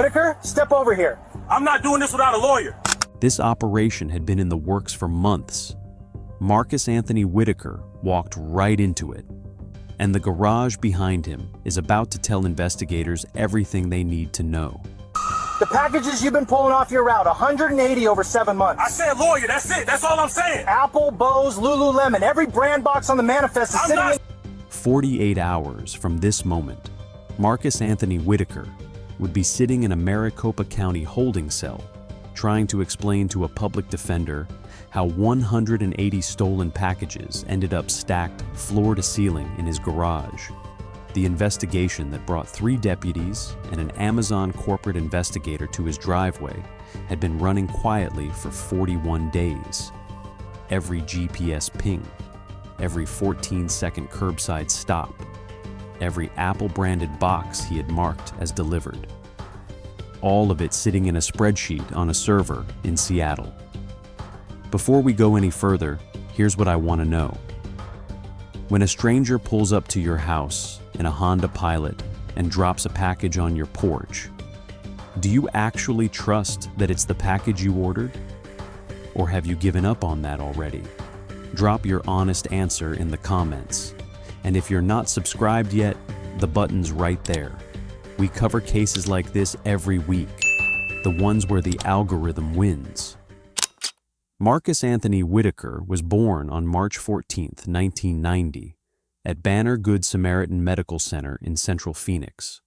Whitaker, step over here. I'm not doing this without a lawyer. This operation had been in the works for months. Marcus Anthony Whitaker walked right into it, and the garage behind him is about to tell investigators everything they need to know. The packages you've been pulling off your route, 180 over 7 months. I said lawyer, that's it. That's all I'm saying. Apple, Bose, Lululemon, every brand box on the manifest is sitting in... 48 hours from this moment, Marcus Anthony Whitaker would be sitting in a Maricopa County holding cell, trying to explain to a public defender how 180 stolen packages ended up stacked floor to ceiling in his garage. The investigation that brought 3 deputies and an Amazon corporate investigator to his driveway had been running quietly for 41 days. Every GPS ping, every 14-second curbside stop, every Apple-branded box he had marked as delivered. All of it sitting in a spreadsheet on a server in Seattle. Before we go any further, here's what I want to know. When a stranger pulls up to your house in a Honda Pilot and drops a package on your porch, do you actually trust that it's the package you ordered? Or have you given up on that already? Drop your honest answer in the comments. And if you're not subscribed yet, the button's right there. We cover cases like this every week, the ones where the algorithm wins. Marcus Anthony Whitaker was born on March 14, 1990, at Banner Good Samaritan Medical Center in Central Phoenix.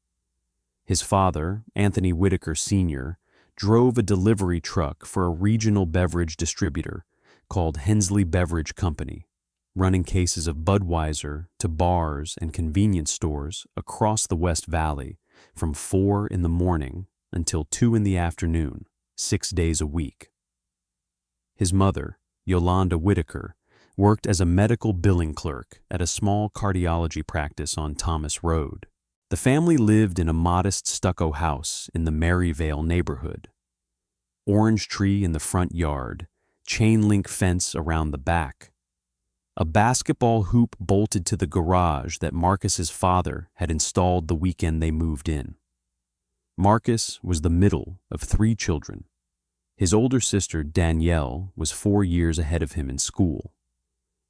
His father, Anthony Whitaker Sr., drove a delivery truck for a regional beverage distributor called Hensley Beverage Company, running cases of Budweiser to bars and convenience stores across the West Valley from 4 in the morning until 2 in the afternoon, 6 days a week. His mother, Yolanda Whitaker, worked as a medical billing clerk at a small cardiology practice on Thomas Road. The family lived in a modest stucco house in the Maryvale neighborhood. Orange tree in the front yard, chain link fence around the back. A basketball hoop bolted to the garage that Marcus's father had installed the weekend they moved in. Marcus was the middle of 3 children. His older sister, Danielle, was 4 years ahead of him in school.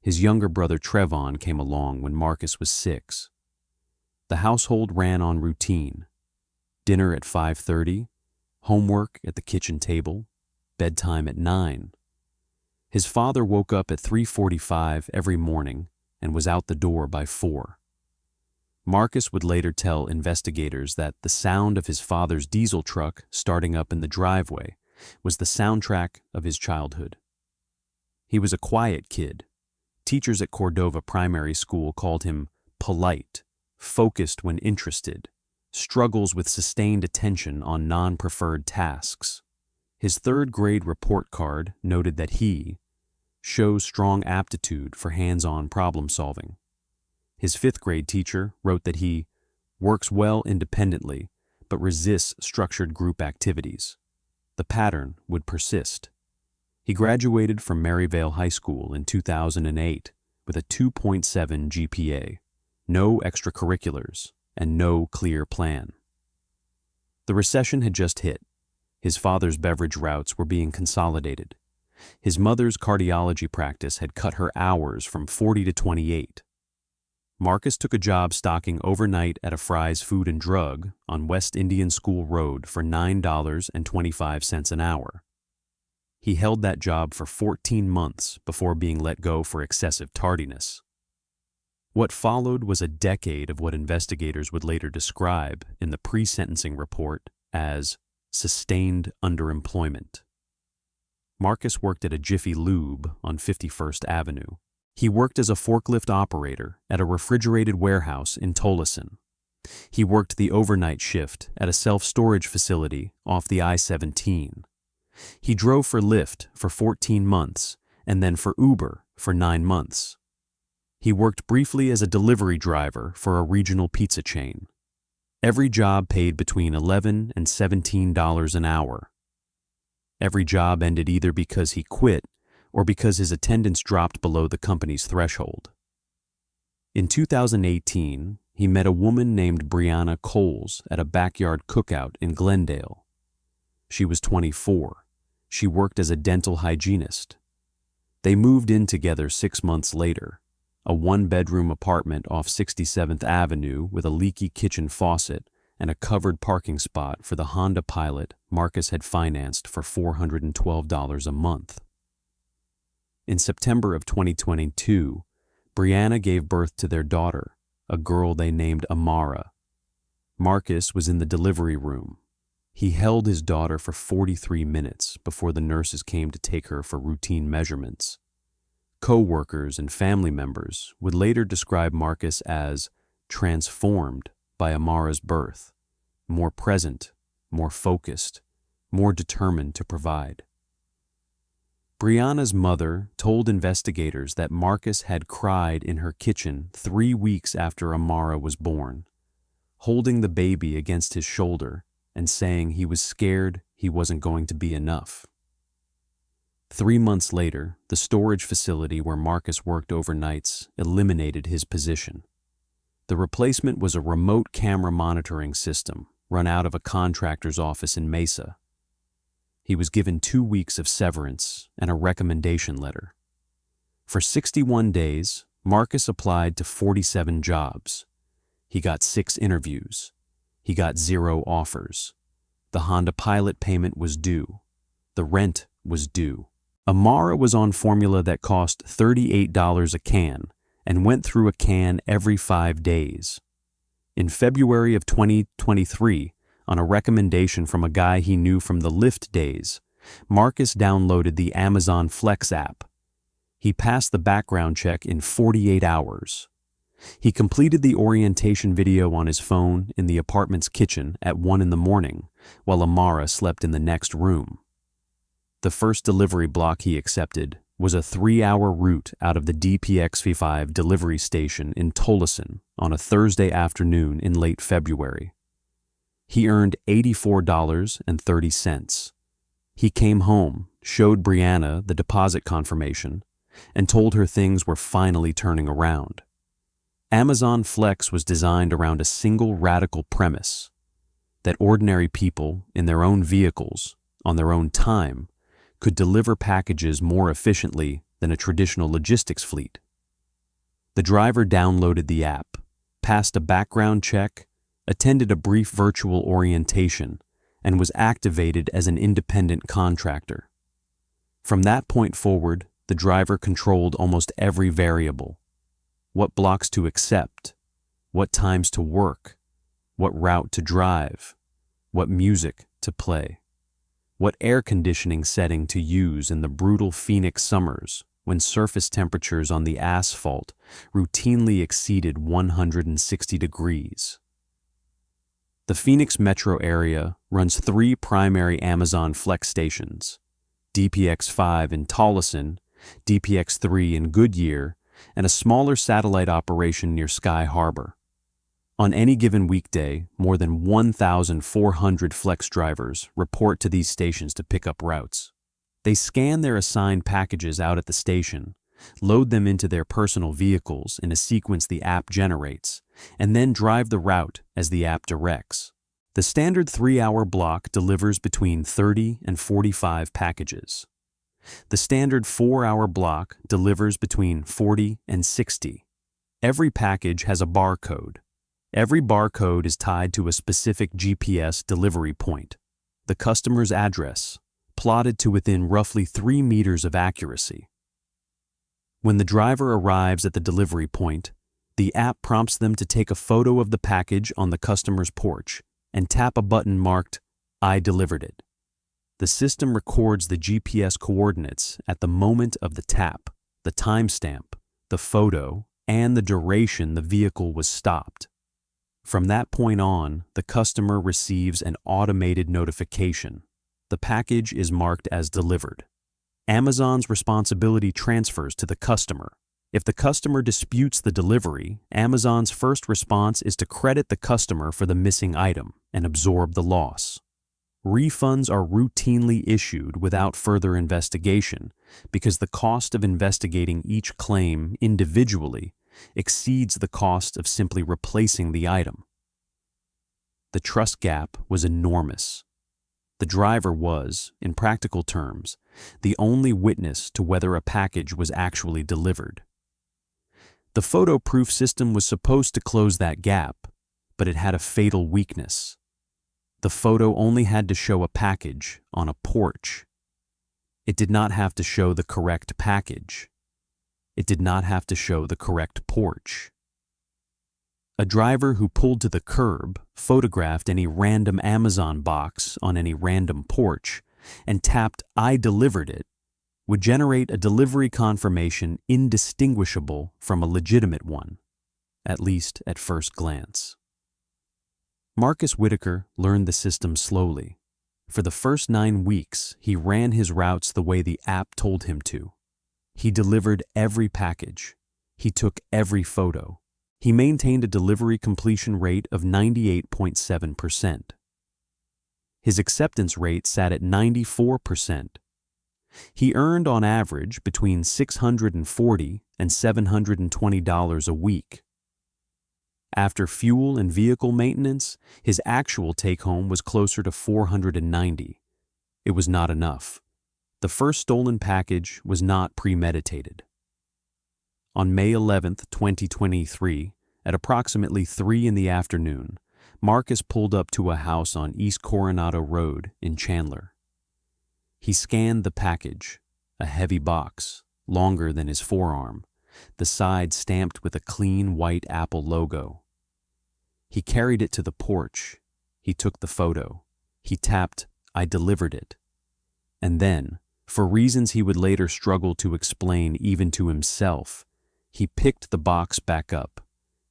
His younger brother, Trevon, came along when Marcus was 6. The household ran on routine. Dinner at 5:30, homework at the kitchen table, bedtime at 9. His father woke up at 3:45 every morning and was out the door by 4. Marcus would later tell investigators that the sound of his father's diesel truck starting up in the driveway was the soundtrack of his childhood. He was a quiet kid. Teachers at Cordova Primary School called him polite, focused when interested, struggles with sustained attention on non-preferred tasks. His 3rd grade report card noted that he shows strong aptitude for hands-on problem solving. His 5th grade teacher wrote that he works well independently but resists structured group activities. The pattern would persist. He graduated from Maryvale High School in 2008 with a 2.7 GPA, no extracurriculars, and no clear plan. The recession had just hit. His father's beverage routes were being consolidated. His mother's cardiology practice had cut her hours from 40 to 28. Marcus took a job stocking overnight at a Fry's Food and Drug on West Indian School Road for $9.25 an hour. He held that job for 14 months before being let go for excessive tardiness. What followed was a decade of what investigators would later describe in the pre-sentencing report as sustained underemployment. Marcus worked at a Jiffy Lube on 51st Avenue. He worked as a forklift operator at a refrigerated warehouse in Tolleson. He worked the overnight shift at a self-storage facility off the I-17. He drove for Lyft for 14 months and then for Uber for 9 months. He worked briefly as a delivery driver for a regional pizza chain. Every job paid between $11 and $17 an hour. Every job ended either because he quit or because his attendance dropped below the company's threshold. In 2018, he met a woman named Brianna Coles at a backyard cookout in Glendale. She was 24. She worked as a dental hygienist. They moved in together 6 months later, a one-bedroom apartment off 67th Avenue with a leaky kitchen faucet and a covered parking spot for the Honda Pilot Marcus had financed for $412 a month. In September of 2022, Brianna gave birth to their daughter, a girl they named Amara. Marcus was in the delivery room. He held his daughter for 43 minutes before the nurses came to take her for routine measurements. Co-workers and family members would later describe Marcus as transformed by Amara's birth, more present, more focused, more determined to provide. Brianna's mother told investigators that Marcus had cried in her kitchen 3 weeks after Amara was born, holding the baby against his shoulder and saying he was scared he wasn't going to be enough. 3 months later, the storage facility where Marcus worked overnights eliminated his position. The replacement was a remote camera monitoring system run out of a contractor's office in Mesa. He was given 2 weeks of severance and a recommendation letter. For 61 days, Marcus applied to 47 jobs. He got 6 interviews. He got 0 offers. The Honda Pilot payment was due. The rent was due. Amara was on formula that cost $38 a can and went through a can every 5 days. In February of 2023, on a recommendation from a guy he knew from the Lyft days, Marcus downloaded the Amazon Flex app. He passed the background check in 48 hours. He completed the orientation video on his phone in the apartment's kitchen at 1 in the morning, while Amara slept in the next room. The first delivery block he accepted was a 3-hour route out of the DPX-5 delivery station in Tolleson on a Thursday afternoon in late February. He earned $84.30. He came home, showed Brianna the deposit confirmation, and told her things were finally turning around. Amazon Flex was designed around a single radical premise: that ordinary people, in their own vehicles, on their own time, could deliver packages more efficiently than a traditional logistics fleet. The driver downloaded the app, passed a background check, attended a brief virtual orientation, and was activated as an independent contractor. From that point forward, the driver controlled almost every variable: what blocks to accept, what times to work, what route to drive, what music to play, what air conditioning setting to use in the brutal Phoenix summers when surface temperatures on the asphalt routinely exceeded 160 degrees. The Phoenix metro area runs 3 primary Amazon Flex stations: DPX-5 in Tolleson, DPX-3 in Goodyear, and a smaller satellite operation near Sky Harbor. On any given weekday, more than 1,400 Flex drivers report to these stations to pick up routes. They scan their assigned packages out at the station, load them into their personal vehicles in a sequence the app generates, and then drive the route as the app directs. The standard 3-hour block delivers between 30 and 45 packages. The standard 4-hour block delivers between 40 and 60. Every package has a barcode. Every barcode is tied to a specific GPS delivery point, the customer's address, plotted to within roughly 3 meters of accuracy. When the driver arrives at the delivery point, the app prompts them to take a photo of the package on the customer's porch and tap a button marked, "I delivered it." The system records the GPS coordinates at the moment of the tap, the timestamp, the photo, and the duration the vehicle was stopped. From that point on, the customer receives an automated notification. The package is marked as delivered. Amazon's responsibility transfers to the customer. If the customer disputes the delivery, Amazon's first response is to credit the customer for the missing item and absorb the loss. Refunds are routinely issued without further investigation because the cost of investigating each claim individually exceeds the cost of simply replacing the item. The trust gap was enormous. The driver was, in practical terms, the only witness to whether a package was actually delivered. The photo proof system was supposed to close that gap, but it had a fatal weakness. The photo only had to show a package on a porch. It did not have to show the correct package. It did not have to show the correct porch. A driver who pulled to the curb, photographed any random Amazon box on any random porch, and tapped "I delivered it," would generate a delivery confirmation indistinguishable from a legitimate one, at least at first glance. Marcus Whitaker learned the system slowly. For the first 9 weeks, he ran his routes the way the app told him to. He delivered every package. He took every photo. He maintained a delivery completion rate of 98.7%. His acceptance rate sat at 94%. He earned on average between $640 and $720 a week. After fuel and vehicle maintenance, his actual take-home was closer to $490. It was not enough. The first stolen package was not premeditated. On May 11, 2023, at approximately 3 in the afternoon, Marcus pulled up to a house on East Coronado Road in Chandler. He scanned the package, a heavy box, longer than his forearm, the side stamped with a clean white Apple logo. He carried it to the porch. He took the photo. He tapped "I delivered it." And then, for reasons he would later struggle to explain even to himself, he picked the box back up,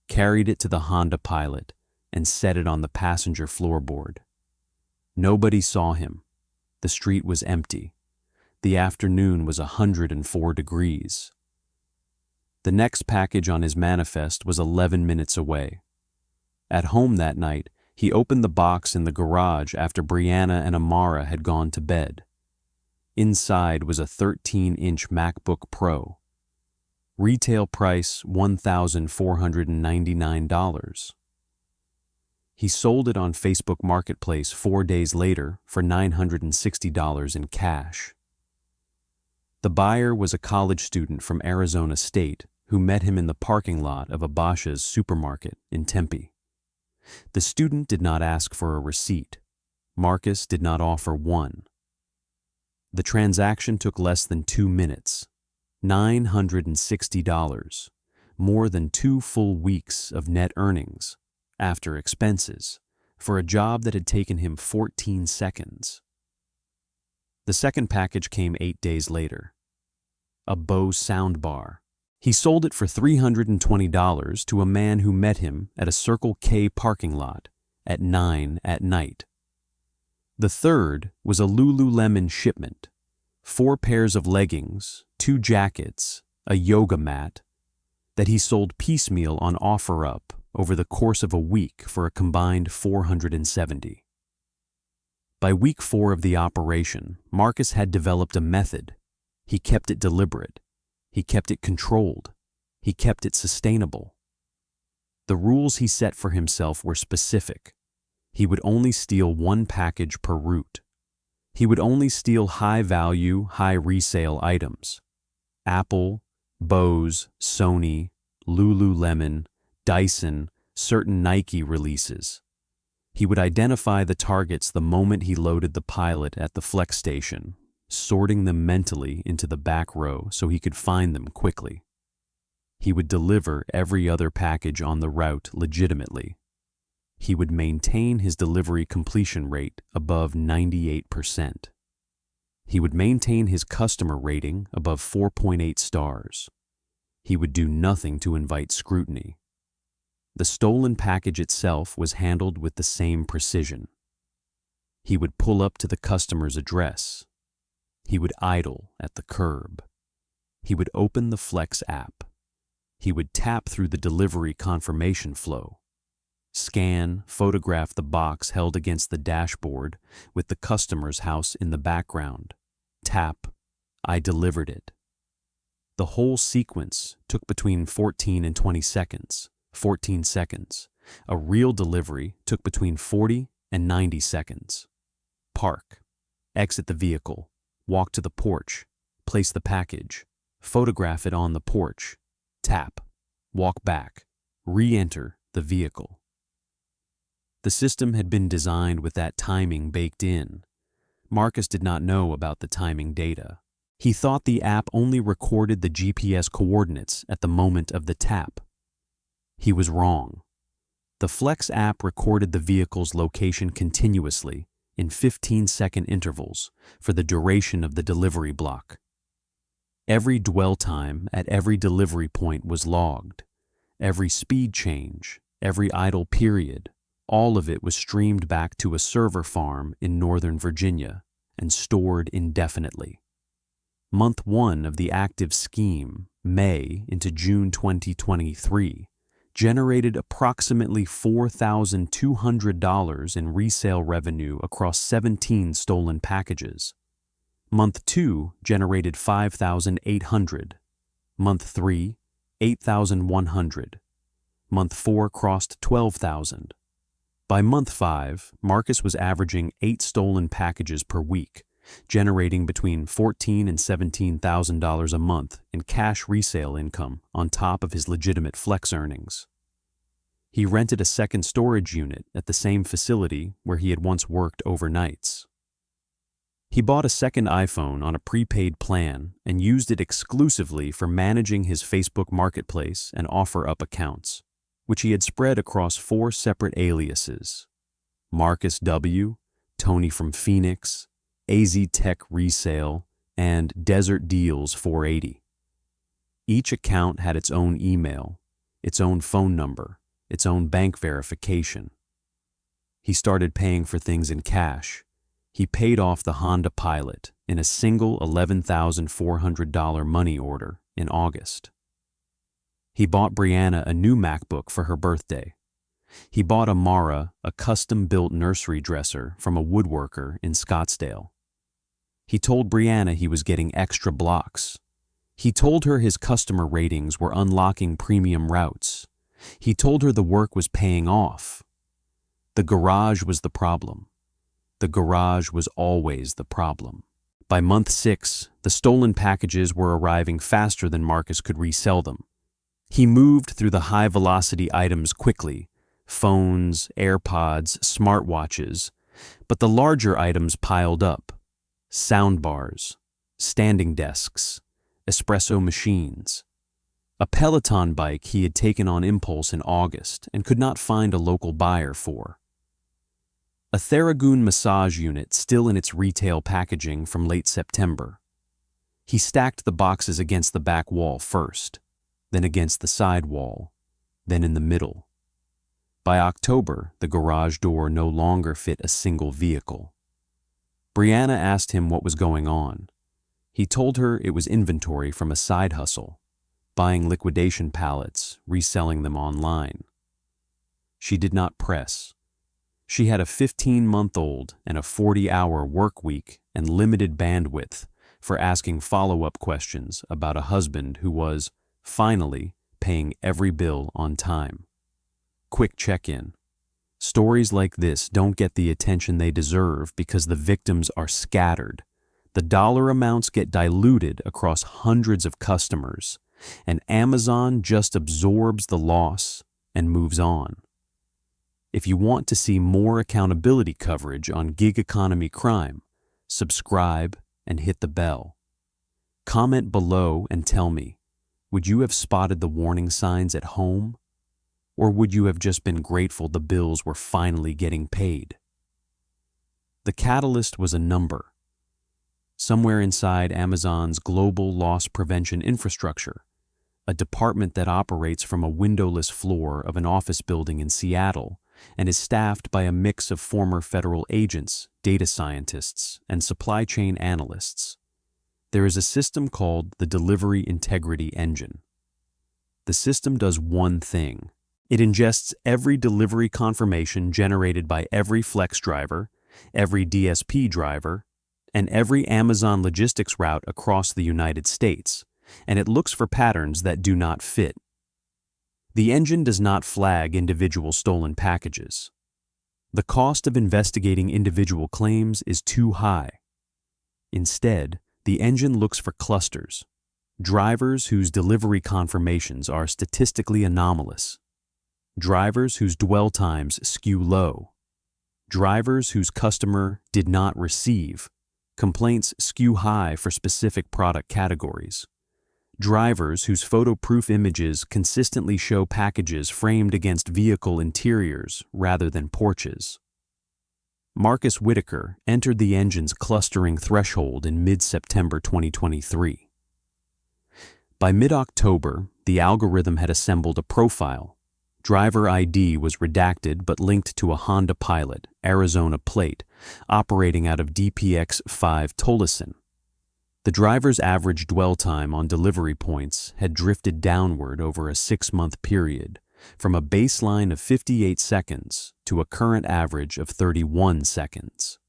carried it to the Honda Pilot, and set it on the passenger floorboard. Nobody saw him. The street was empty. The afternoon was 104 degrees. The next package on his manifest was 11 minutes away. At home that night, he opened the box in the garage after Brianna and Amara had gone to bed. Inside was a 13-inch MacBook Pro. Retail price $1,499. He sold it on Facebook Marketplace 4 days later for $960 in cash. The buyer was a college student from Arizona State who met him in the parking lot of Abasha's supermarket in Tempe. The student did not ask for a receipt. Marcus did not offer one. The transaction took less than 2 minutes. $960, more than 2 full weeks of net earnings, after expenses, for a job that had taken him 14 seconds. The second package came 8 days later. A Bose soundbar. He sold it for $320 to a man who met him at a Circle K parking lot at 9 at night. The third was a Lululemon shipment. 4 pairs of leggings, 2 jackets, a yoga mat, that he sold piecemeal on OfferUp over the course of a week for a combined $470. By week 4 of the operation, Marcus had developed a method. He kept it deliberate. He kept it controlled. He kept it sustainable. The rules he set for himself were specific. He would only steal 1 package per route. He would only steal high-value, high-resale items. Apple, Bose, Sony, Lululemon, Dyson, certain Nike releases. He would identify the targets the moment he loaded the Pilot at the flex station, sorting them mentally into the back row so he could find them quickly. He would deliver every other package on the route legitimately. He would maintain his delivery completion rate above 98%. He would maintain his customer rating above 4.8 stars. He would do nothing to invite scrutiny. The stolen package itself was handled with the same precision. He would pull up to the customer's address. He would idle at the curb. He would open the Flex app. He would tap through the delivery confirmation flow. Scan, photograph the box held against the dashboard with the customer's house in the background. Tap, "I delivered it." The whole sequence took between 14 and 20 seconds, 14 seconds. A real delivery took between 40 and 90 seconds. Park. Exit the vehicle. Walk to the porch. Place the package. Photograph it on the porch. Tap. Walk back. Re-enter the vehicle. The system had been designed with that timing baked in. Marcus did not know about the timing data. He thought the app only recorded the GPS coordinates at the moment of the tap. He was wrong. The Flex app recorded the vehicle's location continuously in 15-second intervals for the duration of the delivery block. Every dwell time at every delivery point was logged. Every speed change, every idle period, all of it was streamed back to a server farm in Northern Virginia and stored indefinitely. Month 1 of the active scheme, May into June 2023, generated approximately $4,200 in resale revenue across 17 stolen packages. Month 2 generated $5,800. Month 3, $8,100. Month 4 crossed $12,000. By month 5, Marcus was averaging 8 stolen packages per week, generating between $14,000 and $17,000 a month in cash resale income on top of his legitimate Flex earnings. He rented a second storage unit at the same facility where he had once worked overnights. He bought a second iPhone on a prepaid plan and used it exclusively for managing his Facebook Marketplace and OfferUp accounts, which he had spread across 4 separate aliases: Marcus W., Tony from Phoenix, AZ Tech Resale, and Desert Deals 480. Each account had its own email, its own phone number, its own bank verification. He started paying for things in cash. He paid off the Honda Pilot in a single $11,400 money order in August. He bought Brianna a new MacBook for her birthday. He bought Amara a custom-built nursery dresser from a woodworker in Scottsdale. He told Brianna he was getting extra blocks. He told her his customer ratings were unlocking premium routes. He told her the work was paying off. The garage was the problem. The garage was always the problem. By month 6, the stolen packages were arriving faster than Marcus could resell them. He moved through the high-velocity items quickly: phones, AirPods, smartwatches, but the larger items piled up: soundbars, standing desks, espresso machines. A Peloton bike he had taken on impulse in August and could not find a local buyer for. A Theragun massage unit still in its retail packaging from late September. He stacked the boxes against the back wall first, then against the side wall, then in the middle. By October, the garage door no longer fit a single vehicle. Brianna asked him what was going on. He told her it was inventory from a side hustle, buying liquidation pallets, reselling them online. She did not press. She had a 15-month-old and a 40-hour work week and limited bandwidth for asking follow-up questions about a husband who was, finally, paying every bill on time. Quick check-in. Stories like this don't get the attention they deserve because the victims are scattered. The dollar amounts get diluted across hundreds of customers, and Amazon just absorbs the loss and moves on. If you want to see more accountability coverage on gig economy crime, subscribe and hit the bell. Comment below and tell me, would you have spotted the warning signs at home? Or would you have just been grateful the bills were finally getting paid? The catalyst was a number. Somewhere inside Amazon's global loss prevention infrastructure, a department that operates from a windowless floor of an office building in Seattle and is staffed by a mix of former federal agents, data scientists, and supply chain analysts. There is a system called the Delivery Integrity Engine. The system does one thing. It ingests every delivery confirmation generated by every Flex driver, every DSP driver, and every Amazon logistics route across the United States, and it looks for patterns that do not fit. The engine does not flag individual stolen packages. The cost of investigating individual claims is too high. Instead, the engine looks for clusters, drivers whose delivery confirmations are statistically anomalous, drivers whose dwell times skew low, drivers whose customer did not receive, complaints skew high for specific product categories, drivers whose photo-proof images consistently show packages framed against vehicle interiors rather than porches. Marcus Whitaker entered the engine's clustering threshold in mid-September 2023. By mid-October, the algorithm had assembled a profile. Driver ID was redacted but linked to a Honda Pilot, Arizona plate, operating out of DPX-5 Tolleson. The driver's average dwell time on delivery points had drifted downward over a 6-month period, from a baseline of 58 seconds to a current average of 31 seconds.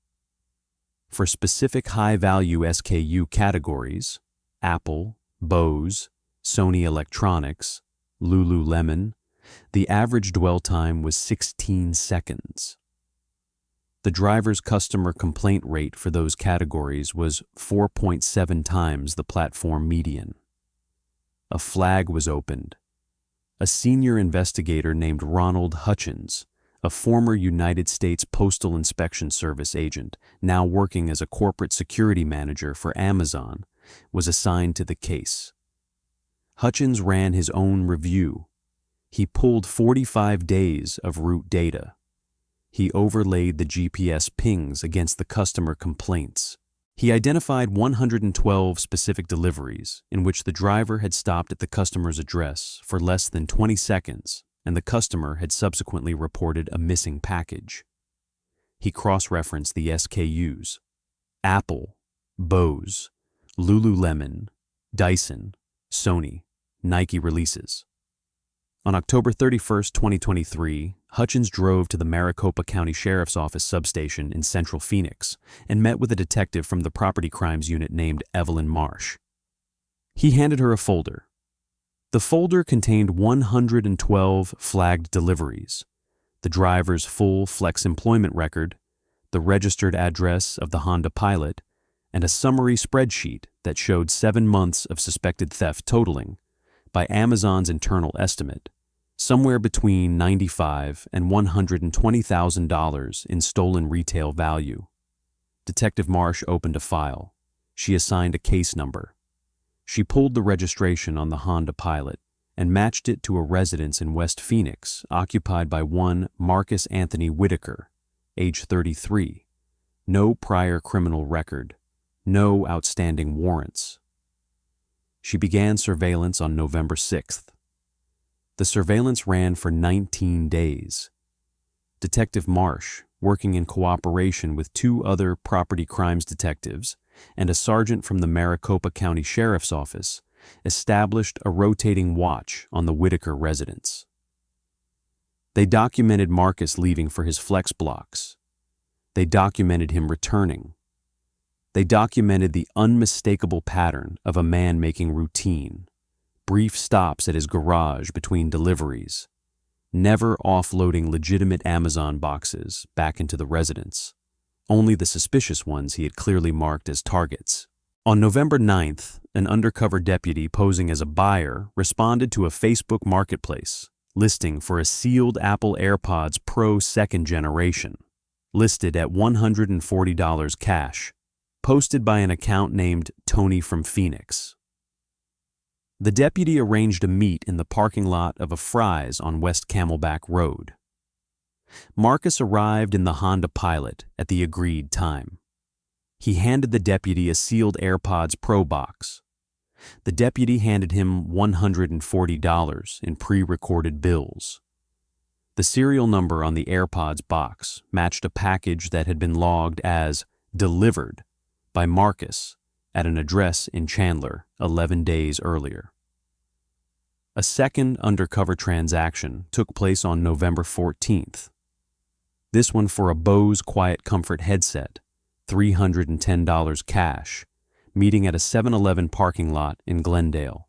For specific high-value SKU categories, Apple, Bose, Sony Electronics, Lululemon, the average dwell time was 16 seconds. The driver's customer complaint rate for those categories was 4.7 times the platform median. A flag was opened. A senior investigator named Ronald Hutchins, a former United States Postal Inspection Service agent, now working as a corporate security manager for Amazon, was assigned to the case. Hutchins ran his own review. He pulled 45 days of route data. He overlaid the GPS pings against the customer complaints. He identified 112 specific deliveries in which the driver had stopped at the customer's address for less than 20 seconds and the customer had subsequently reported a missing package. He cross-referenced the SKUs: Apple, Bose, Lululemon, Dyson, Sony, Nike releases. On October 31, 2023, Hutchins drove to the Maricopa County Sheriff's Office substation in central Phoenix and met with a detective from the property crimes unit named Evelyn Marsh. He handed her a folder. The folder contained 112 flagged deliveries, the driver's full flex employment record, the registered address of the Honda Pilot, and a summary spreadsheet that showed 7 months of suspected theft totaling, by Amazon's internal estimate, somewhere between $95,000 and $120,000 in stolen retail value. Detective Marsh opened a file. She assigned a case number. She pulled the registration on the Honda Pilot and matched it to a residence in West Phoenix occupied by one Marcus Anthony Whitaker, age 33, no prior criminal record, no outstanding warrants. She began surveillance on November 6th. The surveillance ran for 19 days. Detective Marsh, working in cooperation with 2 other property crimes detectives and a sergeant from the Maricopa County Sheriff's Office, established a rotating watch on the Whitaker residence. They documented Marcus leaving for his flex blocks. They documented him returning. They documented the unmistakable pattern of a man making routine, brief stops at his garage between deliveries, never offloading legitimate Amazon boxes back into the residence, only the suspicious ones he had clearly marked as targets. On November 9th, an undercover deputy posing as a buyer responded to a Facebook marketplace listing for a sealed Apple AirPods Pro 2nd generation, listed at $140 cash, posted by an account named Tony from Phoenix. The deputy arranged a meet in the parking lot of a Fry's on West Camelback Road. Marcus arrived in the Honda Pilot at the agreed time. He handed the deputy a sealed AirPods Pro box. The deputy handed him $140 in pre-recorded bills. The serial number on the AirPods box matched a package that had been logged as delivered by Marcus at an address in Chandler 11 days earlier. A second undercover transaction took place on November 14th. This one for a Bose Quiet Comfort headset, $310 cash, meeting at a 7-Eleven parking lot in Glendale.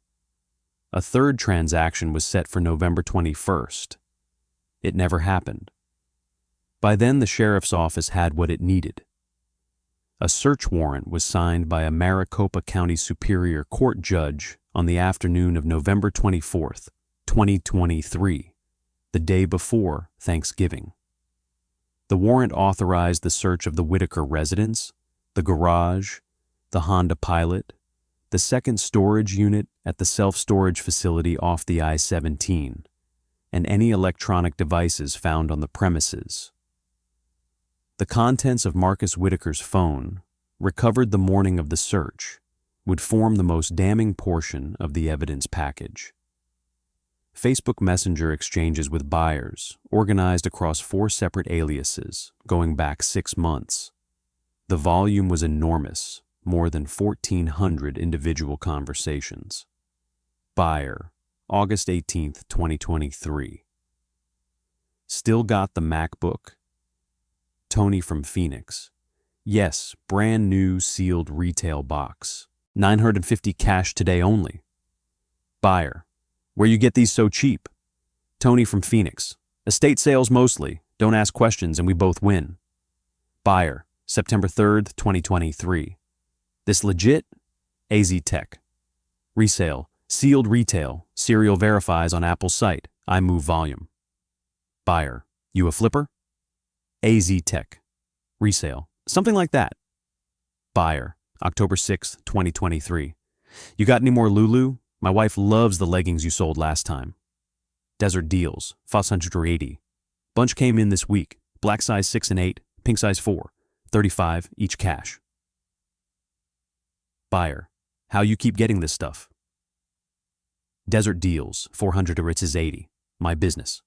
A third transaction was set for November 21st. It never happened. By then, the sheriff's office had what it needed. A search warrant was signed by a Maricopa County Superior Court judge on the afternoon of November 24th, 2023, the day before Thanksgiving. The warrant authorized the search of the Whitaker residence, the garage, the Honda Pilot, the second storage unit at the self-storage facility off the I-17, and any electronic devices found on the premises. The contents of Marcus Whitaker's phone, recovered the morning of the search, would form the most damning portion of the evidence package. Facebook Messenger exchanges with buyers, organized across 4 separate aliases, going back 6 months. The volume was enormous, more than 1,400 individual conversations. Buyer, August 18, 2023. Still got the MacBook? Tony from Phoenix. Yes, brand new sealed retail box. $950 cash today only. Buyer, where you get these so cheap? Tony from Phoenix. Estate sales mostly. Don't ask questions and we both win. Buyer, September 3rd, 2023. This legit? AZ Tech. Resale, sealed retail, serial verifies on Apple's site. I move volume. Buyer, you a flipper? AZ Tech. Resale, something like that. Buyer, October 6th, 2023. You got any more Lulu? My wife loves the leggings you sold last time. Desert Deals, 580. Bunch came in this week. Black size 6 and 8, pink size 4. 35 each cash. Buyer, how you keep getting this stuff? Desert Deals, 400 Aritz's 80. My business.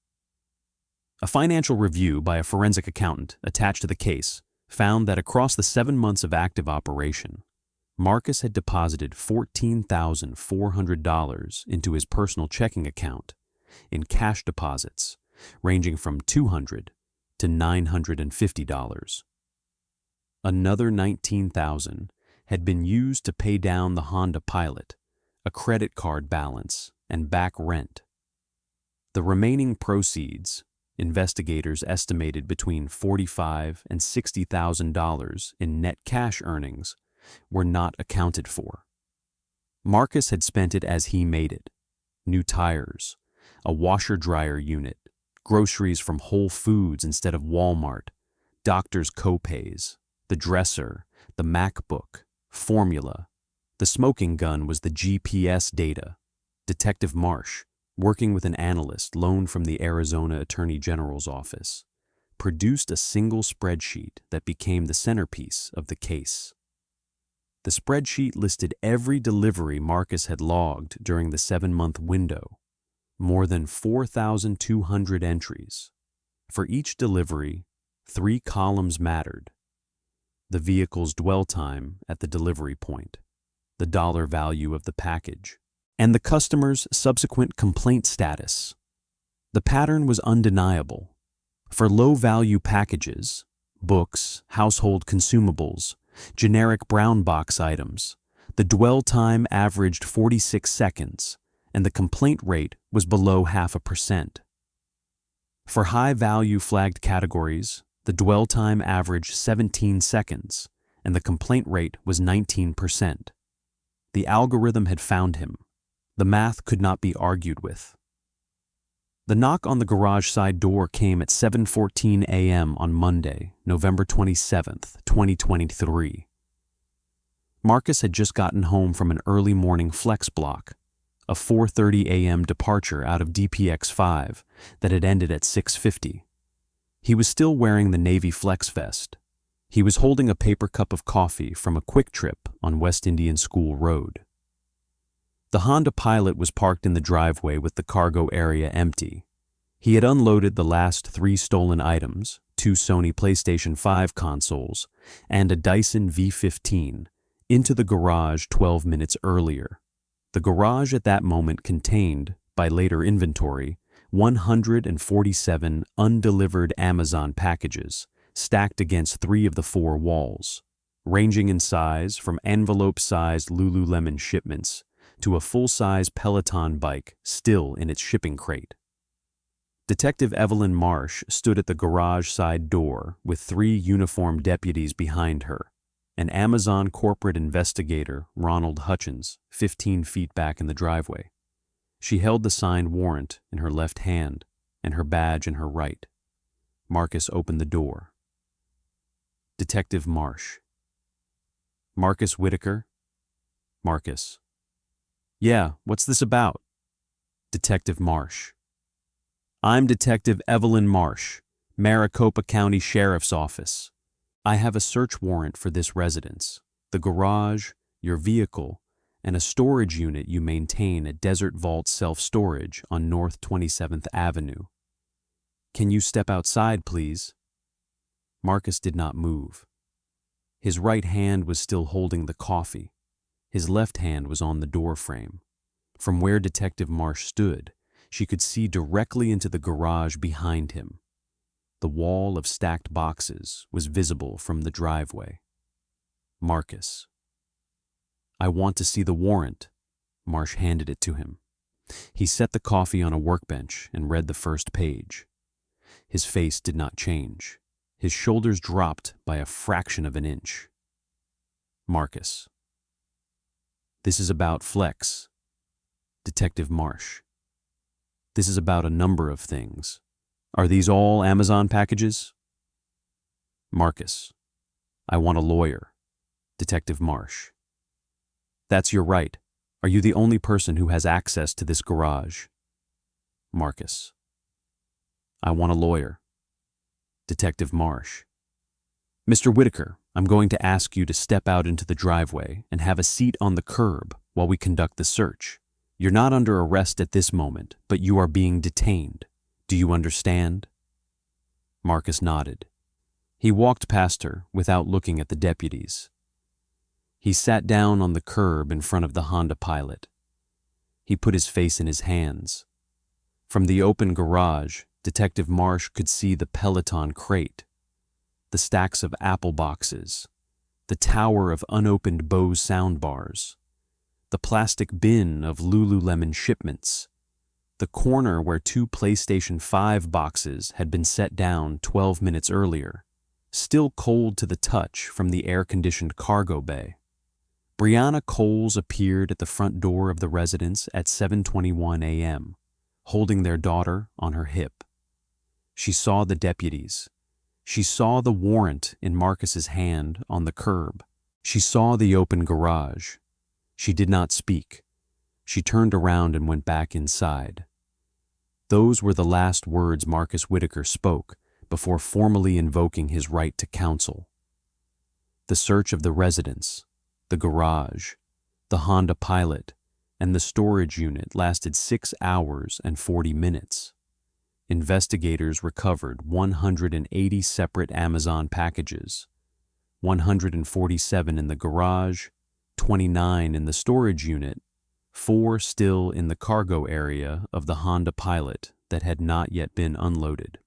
A financial review by a forensic accountant attached to the case found that across the 7 months of active operation, Marcus had deposited $14,400 into his personal checking account in cash deposits ranging from $200 to $950. Another $19,000 had been used to pay down the Honda Pilot, a credit card balance, and back rent. The remaining proceeds, investigators estimated between $45,000 and $60,000 in net cash earnings, were not accounted for. Marcus had spent it as he made it: new tires, a washer-dryer unit, groceries from Whole Foods instead of Walmart, doctor's copays, the dresser, the MacBook, formula. The smoking gun was the GPS data. Detective Marsh, working with an analyst loaned from the Arizona Attorney General's office, produced a single spreadsheet that became the centerpiece of the case. The spreadsheet listed every delivery Marcus had logged during the 7-month window, more than 4,200 entries. For each delivery, 3 columns mattered: the vehicle's dwell time at the delivery point, the dollar value of the package, and the customer's subsequent complaint status. The pattern was undeniable. For low-value packages, books, household consumables, generic brown box items, the dwell time averaged 46 seconds, and the complaint rate was below 0.5%. For high-value flagged categories, the dwell time averaged 17 seconds, and the complaint rate was 19%. The algorithm had found him. The math could not be argued with. The knock on the garage side door came at 7:14 a.m. on Monday, November 27th, 2023. Marcus had just gotten home from an early morning flex block, a 4:30 a.m. departure out of DPX5 that had ended at 6:50. He was still wearing the navy flex vest. He was holding a paper cup of coffee from a quick trip on West Indian School Road. The Honda Pilot was parked in the driveway with the cargo area empty. He had unloaded the last 3 stolen items, 2 Sony PlayStation 5 consoles, and a Dyson V15, into the garage 12 minutes earlier. The garage at that moment contained, by later inventory, 147 undelivered Amazon packages, stacked against 3 of the 4 walls. ranging in size from envelope-sized Lululemon shipments to a full-size Peloton bike still in its shipping crate. Detective Evelyn Marsh stood at the garage side door with 3 uniformed deputies behind her, and Amazon corporate investigator Ronald Hutchins 15 feet back in the driveway. She held the signed warrant in her left hand and her badge in her right. Marcus opened the door. Detective Marsh. Marcus Whitaker? Marcus. Yeah, what's this about? Detective Marsh. I'm Detective Evelyn Marsh, Maricopa County Sheriff's Office. I have a search warrant for this residence, the garage, your vehicle, and a storage unit you maintain at Desert Vault Self-Storage on North 27th Avenue. Can you step outside, please? Marcus did not move. His right hand was still holding the coffee. His left hand was on the door frame. From where Detective Marsh stood, she could see directly into the garage behind him. The wall of stacked boxes was visible from the driveway. Marcus. I want to see the warrant. Marsh handed it to him. He set the coffee on a workbench and read the first page. His face did not change. His shoulders dropped by a fraction of an inch. Marcus. This is about Flex. Detective Marsh. This is about a number of things. Are these all Amazon packages? Marcus. I want a lawyer. Detective Marsh. That's your right. Are you the only person who has access to this garage? Marcus. I want a lawyer. Detective Marsh. Mr. Whitaker, I'm going to ask you to step out into the driveway and have a seat on the curb while we conduct the search. You're not under arrest at this moment, but you are being detained. Do you understand? Marcus nodded. He walked past her without looking at the deputies. He sat down on the curb in front of the Honda Pilot. He put his face in his hands. From the open garage, Detective Marsh could see the Peloton crate, the stacks of Apple boxes, the tower of unopened Bose soundbars, the plastic bin of Lululemon shipments, the corner where 2 PlayStation 5 boxes had been set down 12 minutes earlier, still cold to the touch from the air-conditioned cargo bay. Brianna Coles appeared at the front door of the residence at 7:21 a.m., holding their daughter on her hip. She saw the deputies. She saw the warrant in Marcus's hand on the curb. She saw the open garage. She did not speak. She turned around and went back inside. Those were the last words Marcus Whitaker spoke before formally invoking his right to counsel. The search of the residence, the garage, the Honda Pilot, and the storage unit lasted 6 hours and 40 minutes. Investigators recovered 180 separate Amazon packages, 147 in the garage, 29 in the storage unit, 4 still in the cargo area of the Honda Pilot that had not yet been unloaded.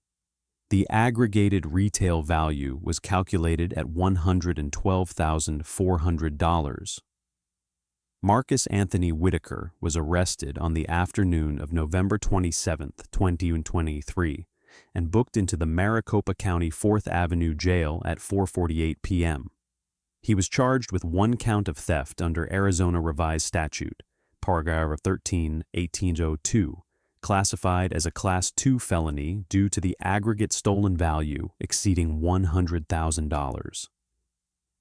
The aggregated retail value was calculated at $112,400. Marcus Anthony Whitaker was arrested on the afternoon of November 27, 2023, and booked into the Maricopa County 4th Avenue Jail at 4:48 p.m. He was charged with 1 count of theft under Arizona Revised Statute, paragraph 13-1802, classified as a Class II felony due to the aggregate stolen value exceeding $100,000.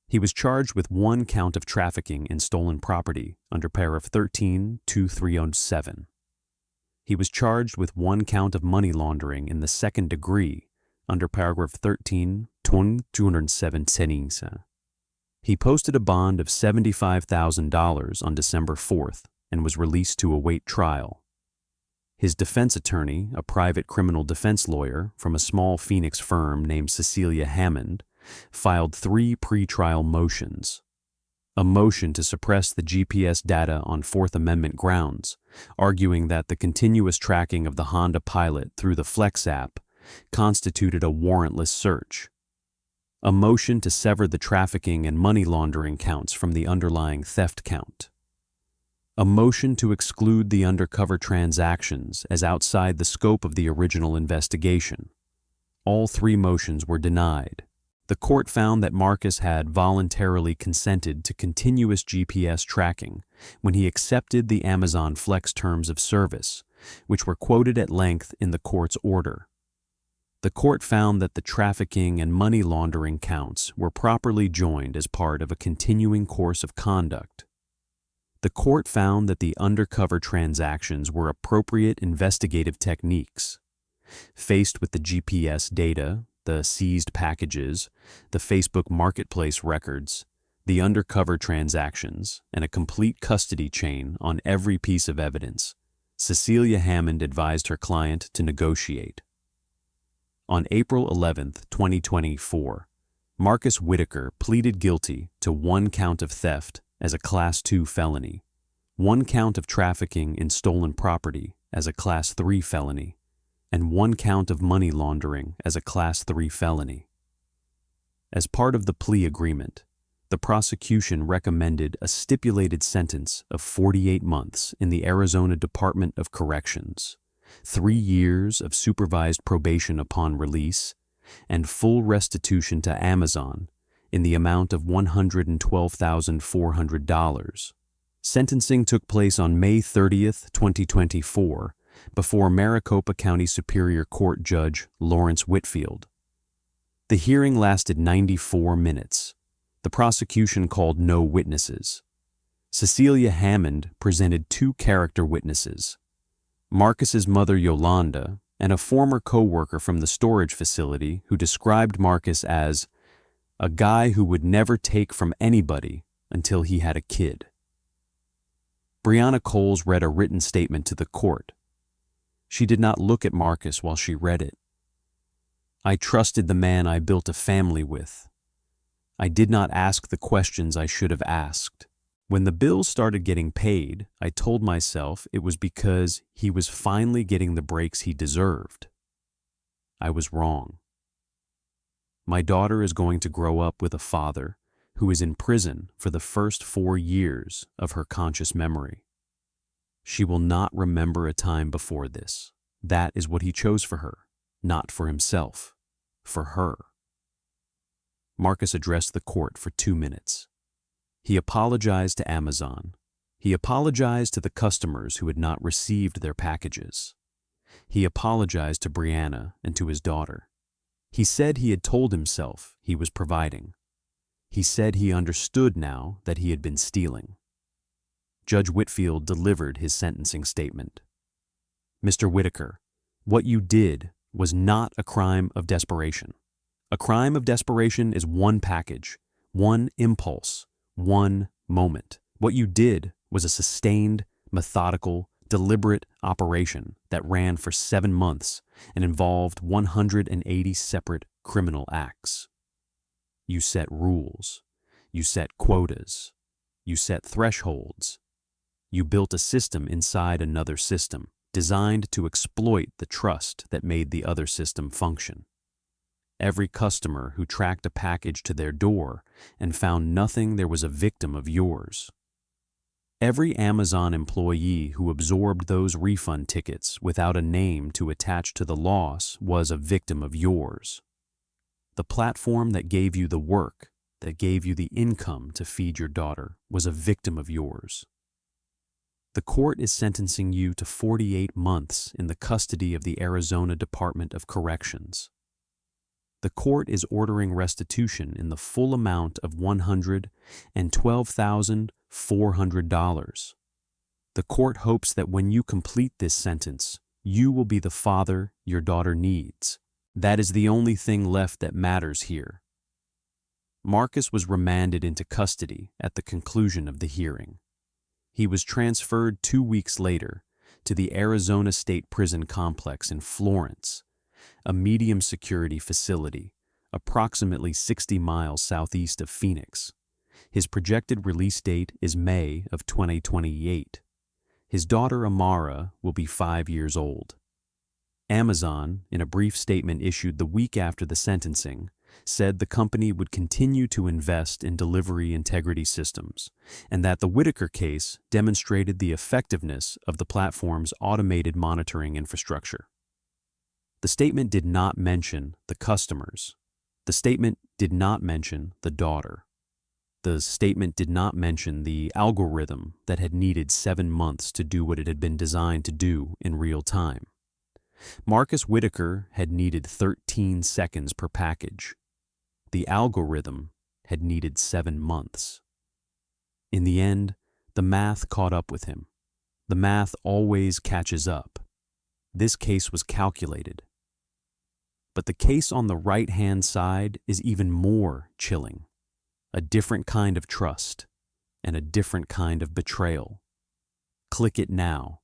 He was charged with 1 count of trafficking in stolen property under paragraph 13-2307. He was charged with 1 count of money laundering in the 2nd degree under paragraph 13-217. He posted a bond of $75,000 on December 4th and was released to await trial. His defense attorney, a private criminal defense lawyer from a small Phoenix firm named Cecilia Hammond, filed 3 pretrial motions. A motion to suppress the GPS data on Fourth Amendment grounds, arguing that the continuous tracking of the Honda Pilot through the Flex app constituted a warrantless search. A motion to sever the trafficking and money laundering counts from the underlying theft count. A motion to exclude the undercover transactions as outside the scope of the original investigation. All three motions were denied. The court found that Marcus had voluntarily consented to continuous GPS tracking when he accepted the Amazon Flex terms of service, which were quoted at length in the court's order. The court found that the trafficking and money laundering counts were properly joined as part of a continuing course of conduct. The court found that the undercover transactions were appropriate investigative techniques. Faced with the GPS data, the seized packages, the Facebook Marketplace records, the undercover transactions, and a complete custody chain on every piece of evidence, Cecilia Hammond advised her client to negotiate. On April 11, 2024, Marcus Whitaker pleaded guilty to 1 count of theft as a Class 2 felony, 1 count of trafficking in stolen property as a Class 3 felony, and 1 count of money laundering as a Class 3 felony. As part of the plea agreement, the prosecution recommended a stipulated sentence of 48 months in the Arizona Department of Corrections, 3 years of supervised probation upon release, and full restitution to Amazon in the amount of $112,400. Sentencing took place on May 30, 2024, before Maricopa County Superior Court Judge Lawrence Whitfield. The hearing lasted 94 minutes. The prosecution called no witnesses. Cecilia Hammond presented 2 character witnesses, Marcus's mother Yolanda and a former co-worker from the storage facility who described Marcus as a guy who would never take from anybody until he had a kid. Brianna Coles read a written statement to the court. She did not look at Marcus while she read it. I trusted the man I built a family with. I did not ask the questions I should have asked. When the bills started getting paid, I told myself it was because he was finally getting the breaks he deserved. I was wrong. My daughter is going to grow up with a father who is in prison for the first 4 years of her conscious memory. She will not remember a time before this. That is what he chose for her, not for himself, for her. Marcus addressed the court for 2 minutes. He apologized to Amazon. He apologized to the customers who had not received their packages. He apologized to Brianna and to his daughter. He said he had told himself he was providing. He said he understood now that he had been stealing. Judge Whitfield delivered his sentencing statement. Mr. Whitaker, what you did was not a crime of desperation. A crime of desperation is one package, one impulse, one moment. What you did was a sustained, methodical, deliberate operation that ran for 7 months and involved 180 separate criminal acts. You set rules. You set quotas. You set thresholds. You built a system inside another system, designed to exploit the trust that made the other system function. Every customer who tracked a package to their door and found nothing there was a victim of yours. Every Amazon employee who absorbed those refund tickets without a name to attach to the loss was a victim of yours. The platform that gave you the work, that gave you the income to feed your daughter, was a victim of yours. The court is sentencing you to 48 months in the custody of the Arizona Department of Corrections. The court is ordering restitution in the full amount of $112,400. The court hopes that when you complete this sentence, you will be the father your daughter needs. That is the only thing left that matters here. Marcus was remanded into custody at the conclusion of the hearing. He was transferred 2 weeks later to the Arizona State Prison Complex in Florence, a medium-security facility approximately 60 miles southeast of Phoenix. His projected release date is May of 2028. His daughter Amara will be 5 years old. Amazon, in a brief statement issued the week after the sentencing, said the company would continue to invest in delivery integrity systems, and that the Whitaker case demonstrated the effectiveness of the platform's automated monitoring infrastructure. The statement did not mention the customers. The statement did not mention the daughter. The statement did not mention the algorithm that had needed 7 months to do what it had been designed to do in real time. Marcus Whitaker had needed 13 seconds per package. The algorithm had needed 7 months. In the end, the math caught up with him. The math always catches up. This case was calculated. But the case on the right-hand side is even more chilling. A different kind of trust and a different kind of betrayal. Click it now.